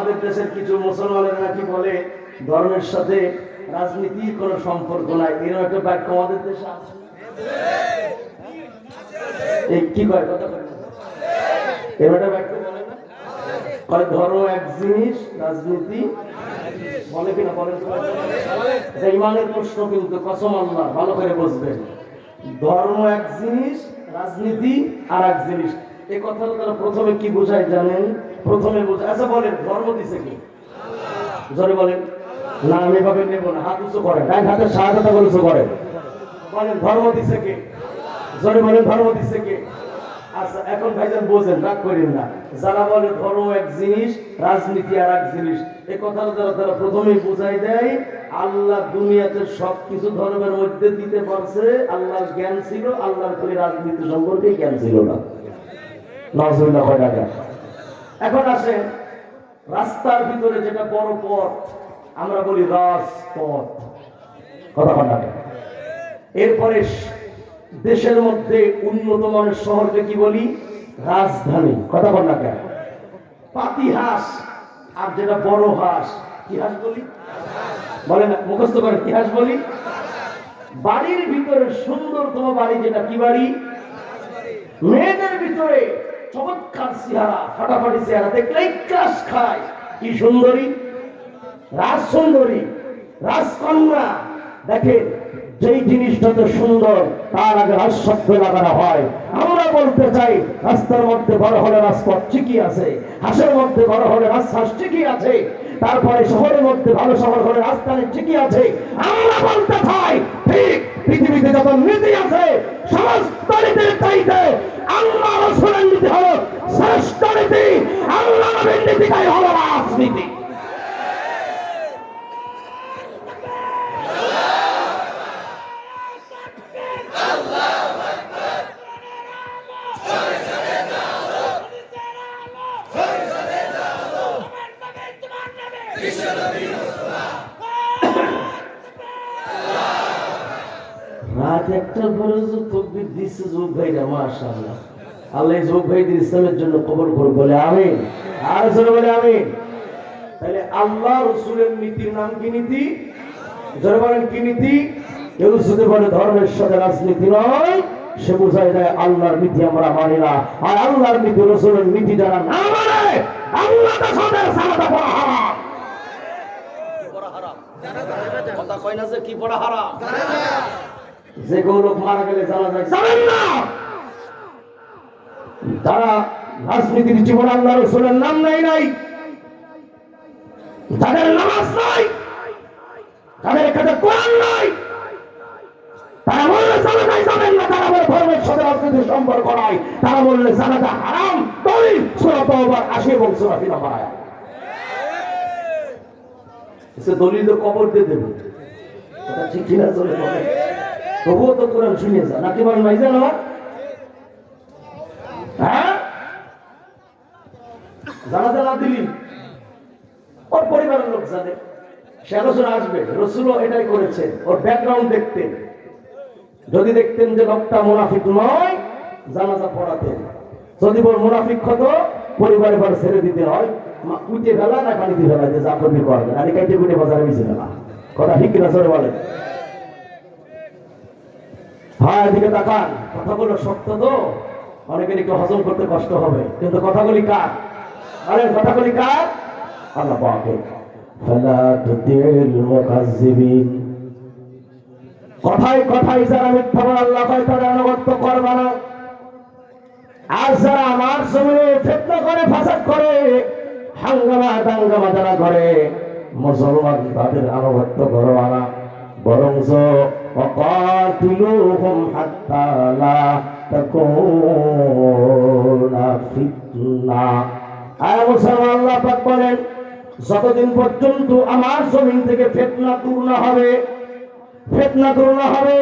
আমাদের দেশের কিছু মুসলমানেরা নাকি বলে ধর্মের সাথে রাজনীতির কোনো সম্পর্ক নাই, এরকম একটা বাক্য আমাদের দেশে আছে। এই কি কয় কথা বলে এরকম একটা বাক্য বলে না, কয় ধর্ম এক জিনিস রাজনীতি বলে কিনা বলেন তো? ইমানের প্রশ্ন কিন্তু, কসম আল্লাহ ভালো করে বুঝবেন, ধর্ম এক জিনিস রাজনীতি আর এক জিনিস। এই কথাটা তারা প্রথমে কি বোঝায় জানেন? প্রথমে বোঝায়, আচ্ছা বলেন ধর্ম দিছে কি? জোরে বলেন। না আমি এভাবে নেব না, হাত উঁচু করেন, এক হাতে শাহাদাত উঁচু করেন, বলেন ধর্ম দিছে কে? জোরে বলেন ধর্ম দিছে কে? আচ্ছা এখন ভাইজান বোঝেন, রাগ করেন না। যারা বলে ধর্ম এক জিনিস রাজনীতি আর এক জিনিস, এই কথাটা তারা প্রথমেই বোঝাই দেয় আল্লাহ দুনিয়াতে সবকিছু ধর্মের মধ্যে দিতে পারছে, আল্লাহর জ্ঞান ছিল, আল্লাহর খালি রাজনীতি সম্পর্কে জ্ঞান ছিল না। নাউজুবিল্লাহ হয় না। এখন আসে রাস্তার ভিতরে যেটা বড় পথ আমরা বলি রাজপথ, কথা বলা। এরপরে দেশের মধ্যে উন্নত মানের শহরকে কি বলি? রাজধানী, কথা বল না কেন? পাতি হাঁস আর যেটা বড় হাঁস, কি হাঁস বলি? বলে না, মুখস্থ করে, কি হাঁস বলি? বাড়ির ভিতরে সুন্দরতম বাড়ি যেটা, কি বাড়ি? মেয়েদের ভিতরে চমৎকার চেহারা, ফাটাফাটি চেহারা, দেখলেই ক্রাশ খায়, কি সুন্দরী, রাজ সুন্দরী, রাজকন্যা। দেখেন যেই জিনিসটা তো সুন্দর তার আগে রাজ শব্দ লাগানো হয়। আমরা বলতে চাই রাস্তার মধ্যে বড় হলে রাজপথ ঠিকই আছে, হাঁসের মধ্যে বড় হলে রাজহাঁস ঠিকই আছে, তারপরে শহরের মধ্যে ভালো শহর হলে রাজধানী ঠিকই আছে। আমরা বলতে চাই ঠিক পৃথিবীতে যত নীতি আছে সমস্ত নীতির চাইতে আল্লাহ রাসূলের নীতি হলো শ্রেষ্ঠ নীতি, আল্লাহ নবীর নীতিটাই হলো রাজনীতি। রাত একটার পরে তকবীর দিচ্ছে যুবক ভাইরা, মাশাআল্লাহ, আল্লাহ যুবক ভাইদের ইসলামের জন্য কবুল করুন, বলে আমিন। আর জোরে বলে আমিন। তাহলে আল্লাহ রাসূলের নীতির নাম কি নীতি? জোরে বলেন কি নীতি? কেউ যদি বলে ধর্মের সাথে রাজনীতি নয়, সে বোঝায় দেয় আল্লাহর নীতি আমরা মানি না। আর আল্লাহর নীতি রাসূলের নীতি যারা না মানে, আল্লাহর সাথে সালাত পড়া হারাম। কথা কয় না যে কি পড়া হারাম? যে কোনো লোক মারা গেলে জানা যায় জানেন না, তারা রাজনীতির জীবন আল্লাহ রাসূলের নাম নাই, তাদের নামাজ নাই, তাদের কাছে কোরআন নাই, তারা বললে জানাজা যাবেন না, তারা বলে ধর্মের সাথে রাজনীতির সম্পর্ক নাই, তারা বললে জানাজা হারাম। দলিল সূরা তাওবার 80 এবং সূরা আল-বাকারা। সে দলিল কবর দিয়ে দেবে, কথা ঠিক কিনা চলে বলে, তবুও তো কোরআন শুনিয়ে যা, নাকি বলেন ভাই জান আমার? হ্যাঁ, জানাজা না দিলি ওর পরিবারের লোক জানে, সে আলোচনা আসবে। রাসূলও এটাই করেছেন, ওর ব্যাকগ্রাউন্ড দেখতেন, যদি দেখতেন যে লোকটা মুনাফিক নয় জানাজা পড়াতেন, যদি বল মুনাফিক হতো পরিবারের পর ছেড়ে দিতে হয়, কুইতে ফেলা না পানিতে ফেলা, যে যা করবি করবে, আর কাইতে কুইতে বাজারে মিশে ফেলা, কথা ঠিক কিনা সরে বলেন? হ্যাঁ এদিকে তাকান, কথাগুলো সত্য তো, অনেকের একটু হজম করতে কষ্ট হবে, কিন্তু কথাগুলি কার? আরে কথাগুলি কার? আল্লাহ পাকের। ফালা তুতিল মুকাজ্জিবিন, কথায় কথায় যারা মিথ্যা বলে আল্লাহ কয় তারা আনুগত্য করবে না। আর যারা আমার জমিনে ফিতনা করে, ফাসাদ করে, হাঙ্গামা দাঙ্গামা যারা করে, মুসলমান তাদের আনুগত্য করবে না, বরঞ্চ ওয়াকাতিলুহুম হাত্তা লা তাকুনা ফিতনা। আর মুসলমান আল্লাহ পাক বলেন যতদিন পর্যন্ত আমার জমিন থেকে ফিতনা দূর না হবে, ফিতনা দূর না হবে,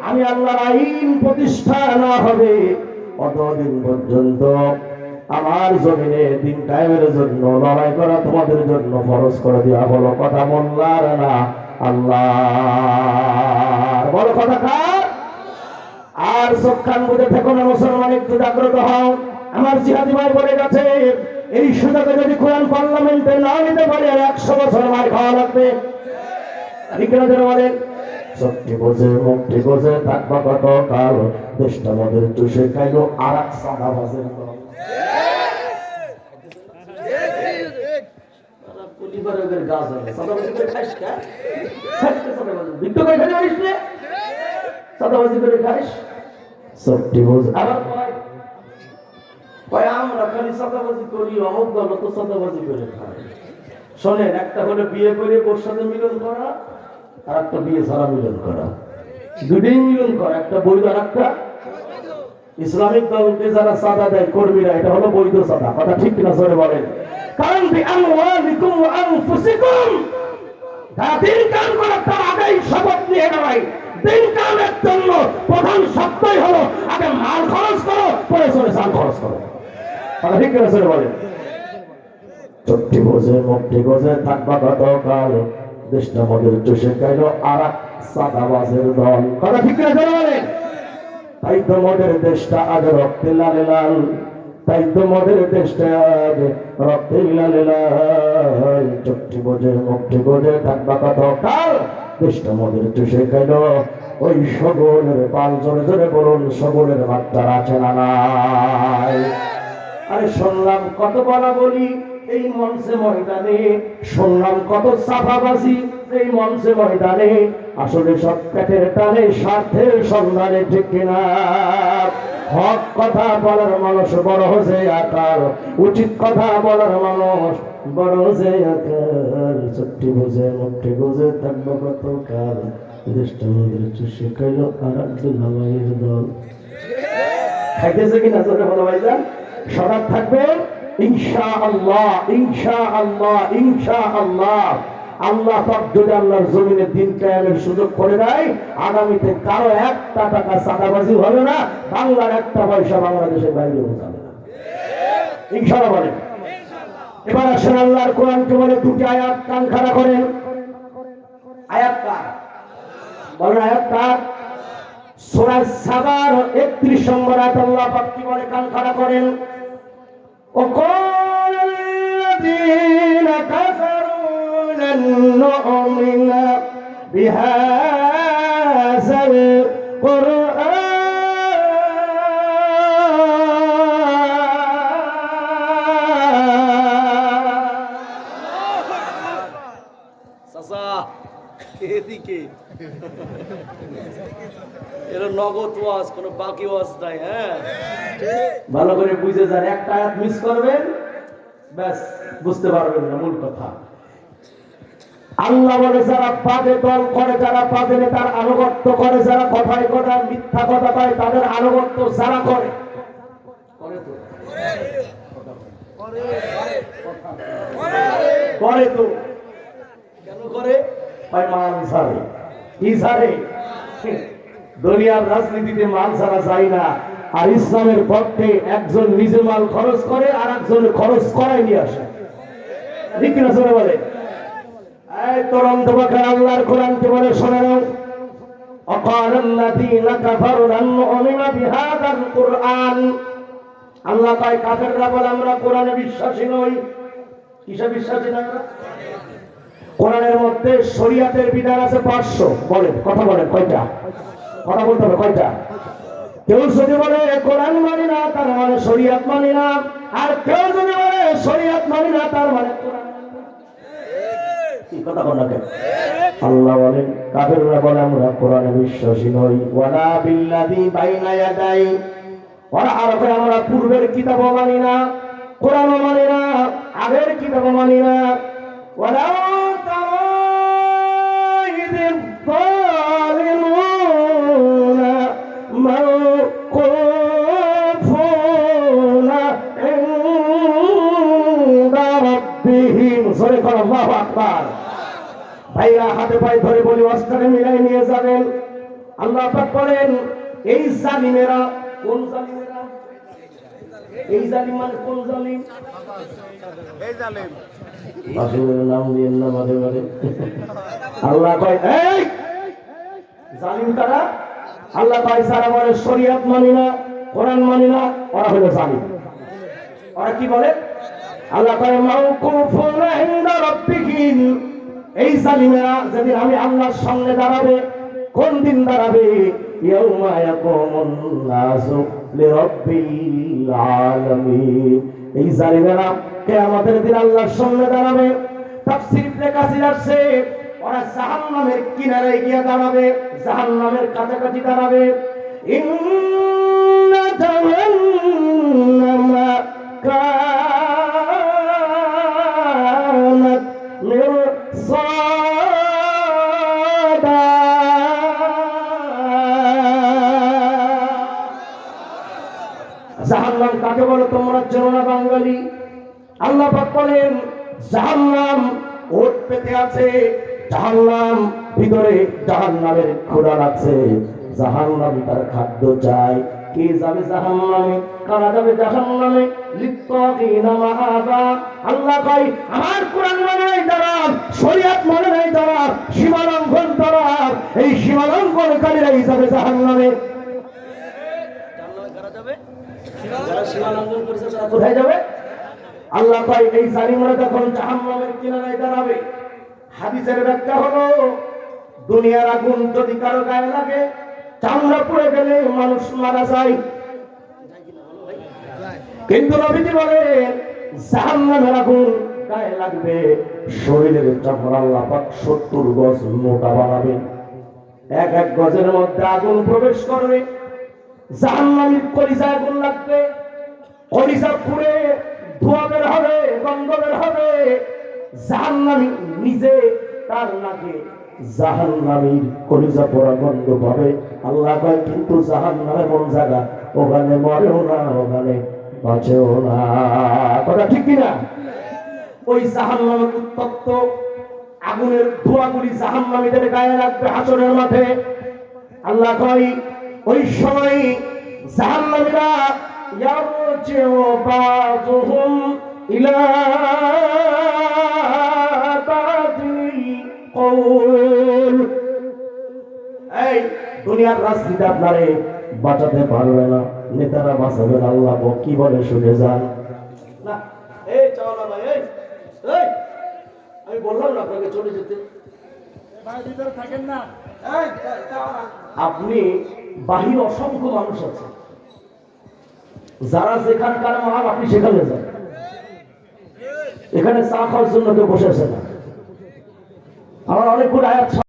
আমি আল্লাহর আইন প্রতিষ্ঠা না হবে, অতদিন পর্যন্ত আমার জমিনে দিন কায়েমের জন্য লড়াই করা তোমাদের জন্য ফরজ করে দেওয়া হলো। কথা মোল্লার না আল্লাহ, বড় কথা কার? আর চোখ কান বুঝে থেকো না মুসলমান, একটু জাগ্রত হও। আমার জিহাদি ভাই বলে গেছে এই সুযোগে যদি কোরআন পার্লামেন্টে না নিতে পারে আর 100 বছর মার খাওয়া লাগবে। ঠিক না যারা বলেন? সত্যি বোঝে মুক্তি বোঝে থাকবা কত কাল, দেশটা আমাদের চুষে খাইলো আর এক সাদা বাজের দল। পরিবারের গাছ হবে সাদাবাজি করে খাইস কা? বিদ্যুৎ করে খাই পারিস রে? সাদাবাজি করে খাইস? সত্যি বোঝে আবার কয় আমরা খালি সাদাবাজি করি, অমুক দল তো সাদাবাজি করে খায়। শোনেন, একটা হলো বিয়ে করে ওর সাথে মিলন করা, আর একটা বিয়ে ছাড়া মিলন করা, দুটোই মিলন করা, একটা বৈধ আর একটা ইসলামিক দলকে যারা সাদা দেয় কর্মীরা, এটা হলো বৈধ সাদা। কথা ঠিক কিনা জোরে বলেন? কারণ বিআমওয়ালিকুম ওয়া আনফুসিকুম, যারা দিন কাম করে তার আগেই শপথ নিয়ে নেয় দিন কামের জন্য প্রধান শর্তই হলো আগে মাল খরচ করো, পরে চলে জান খরচ করো। কথা ঠিক কিনা জোরে বলেন? চোখটি বোঝে মুখটি বোঝে থাকবা কত কাল, দেশটা আমাদের চষে খাইলো আর এক সাদাবাজের দল। কথা ঠিক কিনা জোরে বলেন? তাই তো মোদের দেশটা আজ রক্তে লালে লাল, তাই তো মোদের দেশটা আজ রক্তে লালে লাল। চোখটি বোঝে মুখটি বোঝে থাকবা কত কাল, দেশটা মোদের চষে খাইলো ওই সগলের পাল। জোরে জোরে বলুন, সগলের বাচ্চার আছে না নাই? আরে শুনলাম কত বলা বলি এই মঞ্চে ময়দানে, শুনলাম কত সাফাবাজি এই মঞ্চে ময়দানে, আসলে সব পেটের টানে স্বার্থের সন্ধানে। ঠিক কিনা? হক কথা বলার মানুষ বড় হচ্ছে আকার, উচিত কথা বলার মানুষ বড় হচ্ছে আকার। চুক্তি বুঝে মুক্তি বুঝে থাকবো কত কাল, দেশটা আমাদের চুষে খাইলো আর আব্দুল হাওয়াইয়ের দল। খাইতেছে কিনা জোরে বলো ভাইজান? সজাগ থাকবেন ইনশাআল্লাহ, ইনশাআল্লাহ, ইনশাআল্লাহ। আল্লাহ পাক যদি আল্লাহর জমিনে দিন কায়েমের সুযোগ করে দেয়, আগামীতে কারো একটা টাকা সাদাবাজি হবে না, বাংলার একটা পয়সা বাংলাদেশের বাইরেও যাবে না। ইনশাআল্লাহ বলেন। এবার আসেন আল্লাহর কোরআনকে বলে দুটি আয়াত কান খাড়া করেন। আয়াত কার বলেন? আয়াত কার? সূরা সাবার 31 নম্বর আয়াত আল্লাহ পাক কি বলে? কান খাড়া করেন। وقال الذين كفروا لن نؤمن بهذا القرآن সাসা এদিকে এর নগদ ওয়াজ, কোনো বাকি ওয়াজ নাই। হ্যাঁ, ভালো করে বুঝে যান, একটা আয়াত মিস করবেন ব্যাস বুঝতে পারবেন না মূল কথা। আল্লাহ বলে যারা পাদে দল করে, যারা পাদে নেতার আনুগত্য করে, যারা কথায় কথা মিথ্যা কথা কয় তাদের আনুগত্য যারা করে, করে তো কেন করে? ভাই মান ছাড়ে। কি ছাড়ে? দুনিয়ার রাজনীতিতে মান ছাড়া যায় না। আর ইসলামের পক্ষে একজন নিজে মাল খরচ করে আর একজন খরচ করাই নিয়ে আসে। ঠিক কিনা শুনে বলে? এই তরুণ তোমাকার আল্লাহর কোরআনকে বলে শোনে নাও। وقال الذين كفروا لن نؤمن بهذا القرآن, আল্লাহ কয় কাফেররা বলে আমরা কোরআনে বিশ্বাসী নই। কিসে বিশ্বাসী না? কোরআনের মধ্যে শরীয়তের বিধান আছে 500। বলেন, কথা বলেন, কয়টা? কথা বলতে হবে, কয়টা? কেউ যদি বলে কোরআন মানি না তার মানে শরীয়ত মানি না, আর কেউ যদি বলে শরীয়ত মানি না তার মানে কোরআন মানি না। কি কথা বলা কেন? আল্লাহ বলেন কাফেররা বলে আমরা কোরআনে বিশ্বাসী নই। ওয়ালা বিল্লাযী বাইনা ইয়াদাই, ওরা আরো আমরা পূর্বের কিতাবও মানি না, কোরআনও মানি না, আগের কিতাবও মানি না। ওয়ালা তাইযিল যালিমুনা মাওকুফুনা ইনদা রাব্বিহিম। সূরা আল্লাহু আকবার। ভাইরা হাতে পায়ে ধরে বলি অস্ত্রে মিলাই নিয়ে যাবেন। আল্লাহ পাক বলেন এই জালিমেরা, কোন জালিমেরা? এই জালিম মানে কোন জালিম? এই জালিম রাসূলের নাম দিয়ে না মাঝে মাঝে আল্লাহ কয় এই জালিম কারা? আল্লাহ কয় যারা বলে শরীয়ত মানি না, কোরআন মানি না, ওরা হলো জালিম। ওরা কি বলে? আল্লাহ কয় মাওকুফুন ইনদা রাব্বিহিম, এই জালিমেরা যেদিন আমি আল্লাহর সামনে দাঁড়াবে, কোন দিন দাঁড়াবে? ইয়াউমা ইয়াকুমুন নাসু লিরাব্বিল আলামিন, এই জালিমেরা কিয়ামতের দিন আল্লাহর সামনে দাঁড়াবে। তাফসীর ইবনে কাসির আসছে ওরা জাহান্নামের কিনারায় গিয়ে দাঁড়াবে, জাহান্নামের কাছাকাছি দাঁড়াবে। ইন্না জাহান্নামা কানাত মিরসাদা, জাহান্নাম কাকে বলে তোমরা জানো না বাঙালি? আল্লাহ পাক বলেন জাহান্নাম ওট পেতে আছে, জাহান্নাম ভিতরে জাহান্নামের ক্ষুধা আছে, জাহান্নাম তার খাদ্য চায়। কে যাবে জাহান্নামে? কারা যাবে জাহান্নামে? লিত্তাকিনা মাআবা, আল্লাহ কয় আমার কোরআন মানে নাই যারা, শরীয়ত মানে নাই যারা, সীমা লঙ্ঘন যারা, এই সীমা লঙ্ঘনকারীরাই যাবে জাহান্নামে। জাহান্নামে কারা যাবে? যারা সীমা লঙ্ঘন করেছে তারা কোথায় যাবে? আল্লাহ কয় এই জালিমরা যখন জাহান্নামের কিনারায় দাঁড়াবে, হাদিসের ব্যাখ্যা হলো দুনিয়ার আগুন যদি কারো গায়ে লাগে, চামড়া পুড়ে গেলে মানুষ মারা যায়, কিন্তু নবীজি বলেন জাহান্নামের আগুন গায়ে লাগবে, শরীরের চামড়া আল্লাহ পাক 70 গজ মোটা বানাবেন। এক এক গজের মধ্যে আগুন প্রবেশ করবে, জাহান্নামীর কলিজায় আগুন লাগবে, কলিজা পুড়ে ধোঁয়া বের হবে, গন্ধ বের হবে, জাহান্নামী নিজে তার নাকে জাহান্নামীর কলিজা পোড়া গন্ধ পাবে। আল্লাহ কয় কিন্তু জাহান্নাম এমন জায়গা, ওখানে মরেও না, ওখানে বাঁচেও না। কথা ঠিক কিনা? ওই জাহান্নামের উত্তপ্ত আগুনের ধোঁয়াগুলি জাহান্নামীদের গায়ে লাগবে হাসরের মাঠে। আল্লাহ কয় ওই সময় জাহান্নামীরা ইয়ারজিউ বাযুহুম ইলা বাযিল কওল, এই দুনিয়ার রাজনীতি আপনারে বাঁচাতে পারবে না, নেতারা বাঁচাবে না। আল্লাহ কি বলে শুনে যান না। এই চলো না ভাই, এই আমি বললাম না আপনাকে চলে যেতে, ভিতরে থাকেন না। আপনি বাহির অসংখ্য মানুষ আছে, যারা যেখানকার মাল আপনি সেখানে যান, এখানে চা খাওয়ার জন্য কেউ বসে আছে না। আমার অনেকগুলো আয়াত